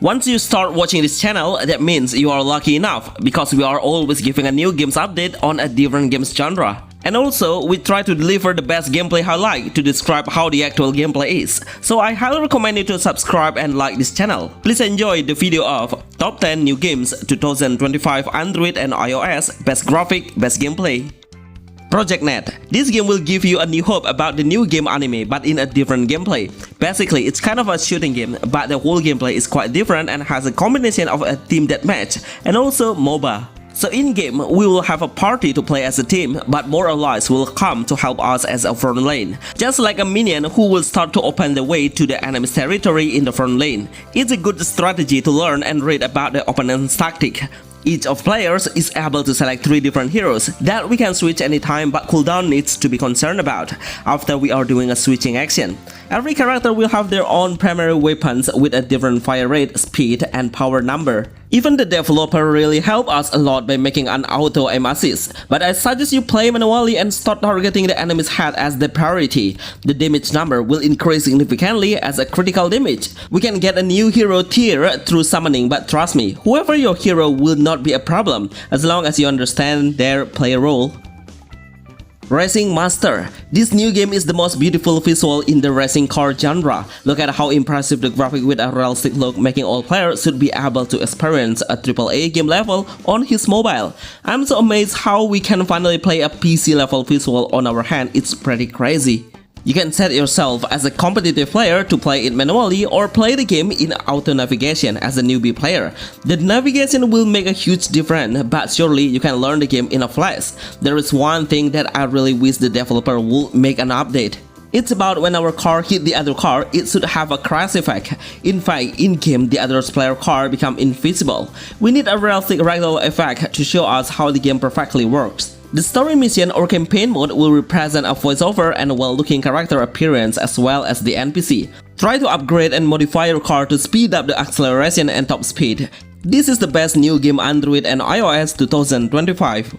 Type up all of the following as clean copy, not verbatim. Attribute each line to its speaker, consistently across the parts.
Speaker 1: Once you start watching this channel, that means you are lucky enough because we are always giving a new games update on a different games genre. And also, we try to deliver the best gameplay highlight to describe how the actual gameplay is. So I highly recommend you to subscribe and like this channel. Please enjoy the video of Top 10 New Games 2025 Android and iOS, Best Graphic, Best Gameplay. Project Net. This game will give you a new hope about the new game anime but in a different gameplay. Basically, it's kind of a shooting game, but the whole gameplay is quite different and has a combination of a team deathmatch and also MOBA. So in-game, we will have a party to play as a team, but more allies will come to help us as a front lane. Just like a minion who will start to open the way to the enemy's territory in the front lane. It's a good strategy to learn and read about the opponent's tactic. Each of players is able to select 3 different heroes that we can switch anytime, but cooldown needs to be concerned about after we are doing a switching action. Every character will have their own primary weapons with a different fire rate, speed, and power number. Even the developer really helped us a lot by making an auto aim assist, but I suggest you play manually and start targeting the enemy's head as the priority. The damage number will increase significantly as a critical damage. We can get a new hero tier through summoning, but trust me, whoever your hero will not be a problem as long as you understand their play role. Racing Master. This new game is the most beautiful visual in the racing car genre. Look at how impressive the graphic with a realistic look, making all players should be able to experience a AAA game level on his mobile. I'm so amazed how we can finally play a PC level visual on our hand. It's pretty crazy. You can set yourself as a competitive player to play it manually or play the game in auto navigation as a newbie player. The navigation will make a huge difference, but surely you can learn the game in a flash. There is one thing that I really wish the developer would make an update. It's about when our car hit the other car, it should have a crash effect. In fact, in-game the other player's car become invisible. We need a realistic ragdoll effect to show us how the game perfectly works. The story mission or campaign mode will represent a voiceover and well-looking character appearance as well as the NPC. Try to upgrade and modify your car to speed up the acceleration and top speed. This is the best new game Android and iOS 2025.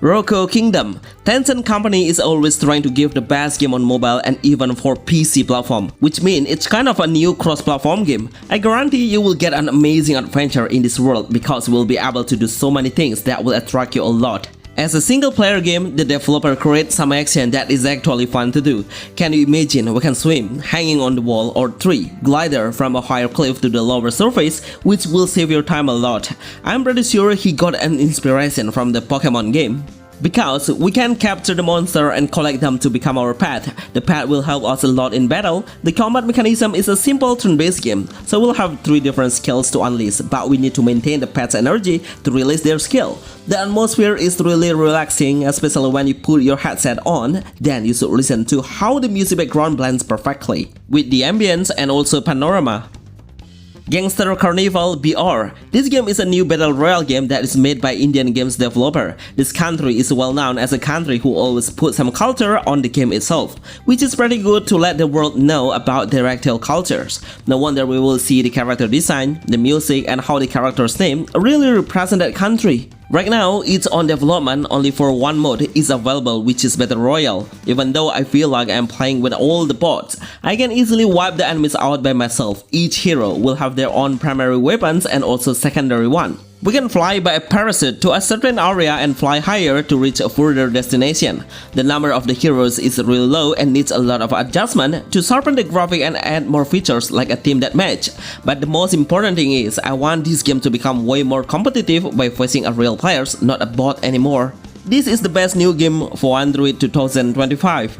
Speaker 1: Roku Kingdom. Tencent company is always trying to give the best game on mobile and even for PC platform, which means it's kind of a new cross-platform game. I guarantee you will get an amazing adventure in this world because we'll be able to do so many things that will attract you a lot. As a single-player game, the developer creates some action that is actually fun to do. Can you imagine we can swim, hanging on the wall or tree, glider from a higher cliff to the lower surface, which will save your time a lot. I'm pretty sure he got an inspiration from the Pokemon game. Because we can capture the monster and collect them to become our pet. The pet will help us a lot in battle. The combat mechanism is a simple turn-based game, so we'll have 3 different skills to unleash, but we need to maintain the pet's energy to release their skill. The atmosphere is really relaxing, especially when you put your headset on. Then you should listen to how the music background blends perfectly with the ambience and also panorama. Gangster Carnival BR. This game is a new battle royale game that is made by Indian games developer. This country is well known as a country who always puts some culture on the game itself, which is pretty good to let the world know about their actual cultures. No wonder we will see the character design, the music, and how the character's name really represent that country. Right now, it's on development. Only for one mode is available, which is Battle Royale. Even though I feel like I'm playing with all the bots, I can easily wipe the enemies out by myself. Each hero will have their own primary weapons and also secondary one. We can fly by a parachute to a certain area and fly higher to reach a further destination. The number of the heroes is really low and needs a lot of adjustment to sharpen the graphic and add more features like a team deathmatch. But the most important thing is I want this game to become way more competitive by facing a real players, not a bot anymore. This is the best new game for Android 2025.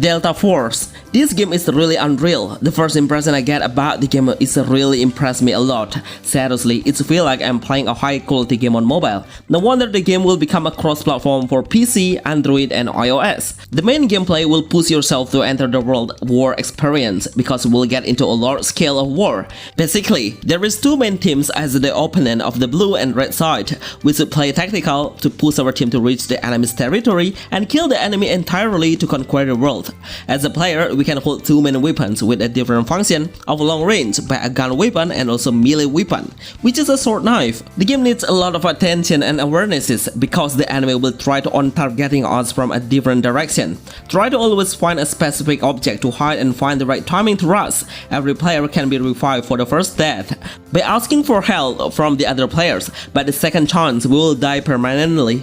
Speaker 1: Delta Force. This game is really unreal. The first impression I get about the game is really impressed me a lot. Seriously, it feels like I'm playing a high quality game on mobile. No wonder the game will become a cross-platform for PC, Android, and iOS. The main gameplay will push yourself to enter the world war experience because we'll get into a large scale of war. Basically, there is 2 main teams as the opponent of the blue and red side. We should play tactical to push our team to reach the enemy's territory and kill the enemy entirely to conquer the world. world. As a player, we can hold two main weapons with a different function of long range by a gun weapon and also melee weapon, which is a sword knife. The game needs a lot of attention and awarenesses because the enemy will try to on-targeting us from a different direction. Try to always find a specific object to hide and find the right timing to rush. Every player can be revived for the first death by asking for help from the other players, but the second chance we will die permanently.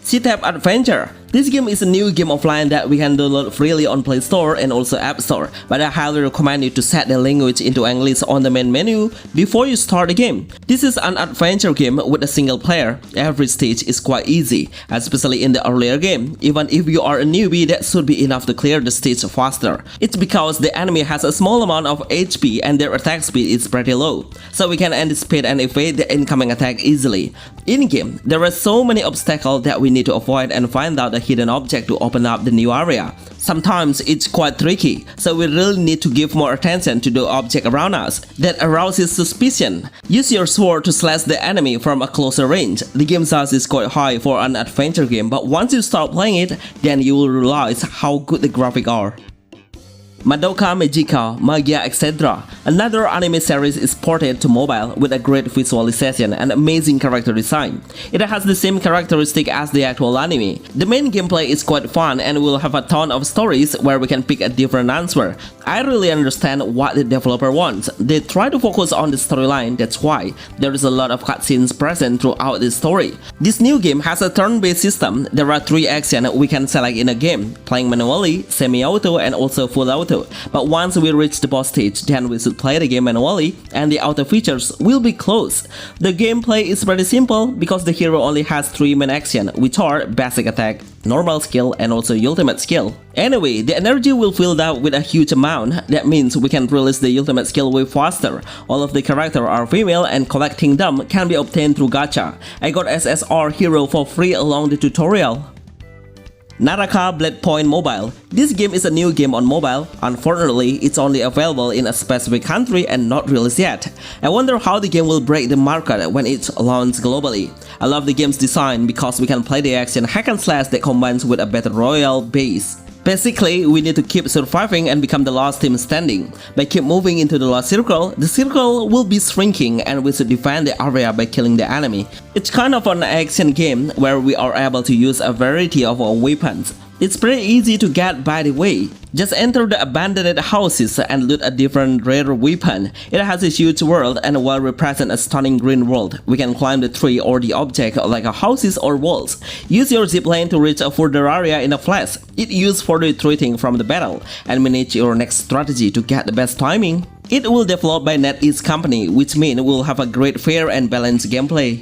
Speaker 1: Taptap Adventure. This game is a new game offline that we can download freely on Play Store and also App Store, but I highly recommend you to set the language into English on the main menu before you start the game. This is an adventure game with a single player. Every stage is quite easy, especially in the earlier game. Even if you are a newbie, that should be enough to clear the stage faster. It's because the enemy has a small amount of HP and their attack speed is pretty low, so we can anticipate and evade the incoming attack easily. In-game, there are so many obstacles that we need to avoid and find out a hidden object to open up the new area. Sometimes it's quite tricky, so we really need to give more attention to the object around us that arouses suspicion. Use your sword to slash the enemy from a closer range. The game size is quite high for an adventure game, but once you start playing it, then you will realize how good the graphics are. Madoka Magica, Magia, etc. Another anime series is ported to mobile with a great visualization and amazing character design. It has the same characteristic as the actual anime. The main gameplay is quite fun and will have a ton of stories where we can pick a different answer. I really understand what the developer wants. They try to focus on the storyline, that's why there is a lot of cutscenes present throughout the story. This new game has a turn-based system. There are 3 actions we can select in a game: playing manually, semi-auto, and also full auto. But once we reach the boss stage, then we should play the game manually and the auto features will be closed. The gameplay is pretty simple because the hero only has 3 main actions, which are basic attack, normal skill, and also ultimate skill. Anyway, the energy will fill up with a huge amount. That means we can release the ultimate skill way faster. All of the characters are female and collecting them can be obtained through gacha. I got SSR hero for free along the tutorial. Naraka Blade Point Mobile. This game is a new game on mobile. Unfortunately, it's only available in a specific country and not released yet. I wonder how the game will break the market when it's launched globally. I love the game's design because we can play the action hack and slash that combines with a battle royale base. Basically, we need to keep surviving and become the last team standing. By keep moving into the last circle, the circle will be shrinking and we should defend the area by killing the enemy. It's kind of an action game where we are able to use a variety of weapons. It's pretty easy to get, by the way. Just enter the abandoned houses and loot a different rare weapon. It has a huge world and will represent a stunning green world. We can climb the tree or the object like houses or walls. Use your zipline to reach a further area in a flash. It's used for retreating from the battle and manage your next strategy to get the best timing. It will develop by NetEase company, which means we'll have a great fair and balanced gameplay.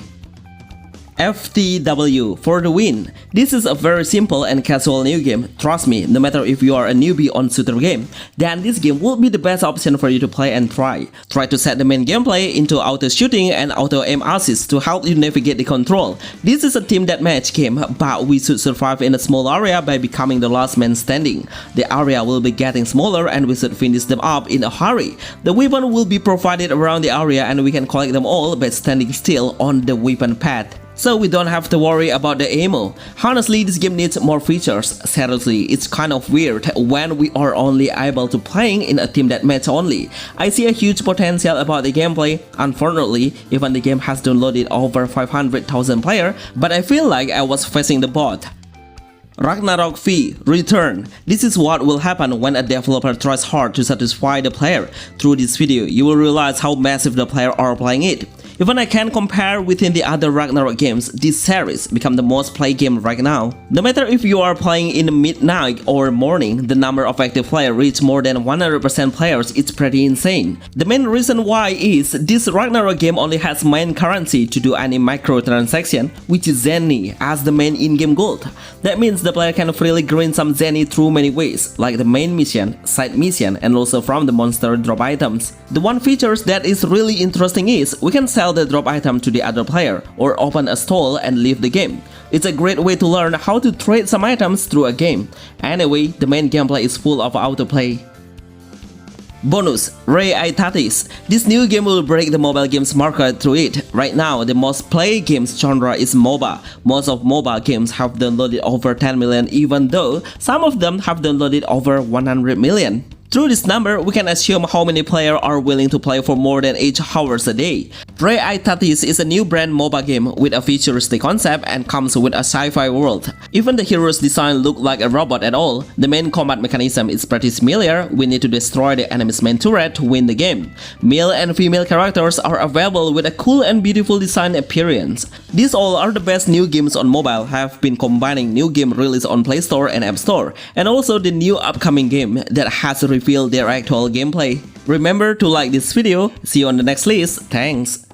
Speaker 1: FTW for the win. This is a very simple and casual new game. Trust me, no matter if you are a newbie on shooter game, then this game will be the best option for you to play and try. Try to set the main gameplay into auto shooting and auto aim assist to help you navigate the control. This is a team deathmatch game, but we should survive in a small area by becoming the last man standing. The area will be getting smaller and we should finish them up in a hurry. The weapon will be provided around the area and we can collect them all by standing still on the weapon pad, so we don't have to worry about the ammo. Honestly, this game needs more features. Seriously, it's kind of weird when we are only able to playing in a team deathmatch only. I see a huge potential about the gameplay. Unfortunately, even the game has downloaded over 500,000 players, but I feel like I was facing the bot. Ragnarok V Return. This is what will happen when a developer tries hard to satisfy the player. Through this video, you will realize how massive the players are playing it. Even I can compare within the other Ragnarok games, this series become the most played game right now. No matter if you are playing in the midnight or morning, the number of active players reach more than 100% players. It's pretty insane. The main reason why is this Ragnarok game only has main currency to do any microtransaction, which is Zenny as the main in-game gold. That means the player can freely gain some Zenny through many ways, like the main mission, side mission, and also from the monster drop items. The one feature that is really interesting is we can sell the drop item to the other player or open a stall and leave the game. It's a great way to learn how to trade some items through a game. Anyway, the main gameplay is full of autoplay. Bonus, Ray Itatis. This new game will break the mobile games market through it. Right now, the most played games genre is MOBA. Most of mobile games have downloaded over 10 million, even though some of them have downloaded over 100 million. Through this number, we can assume how many players are willing to play for more than 8 hours a day. Ray Itatis is a new brand MOBA game with a futuristic concept and comes with a sci-fi world. Even the hero's design look like a robot at all. The main combat mechanism is pretty familiar. We need to destroy the enemy's main turret to win the game. Male and female characters are available with a cool and beautiful design appearance. These all are the best new games on mobile, have been combining new game released on Play Store and App Store, and also the new upcoming game that has revealed their actual gameplay. Remember to like this video. See you on the next list. Thanks.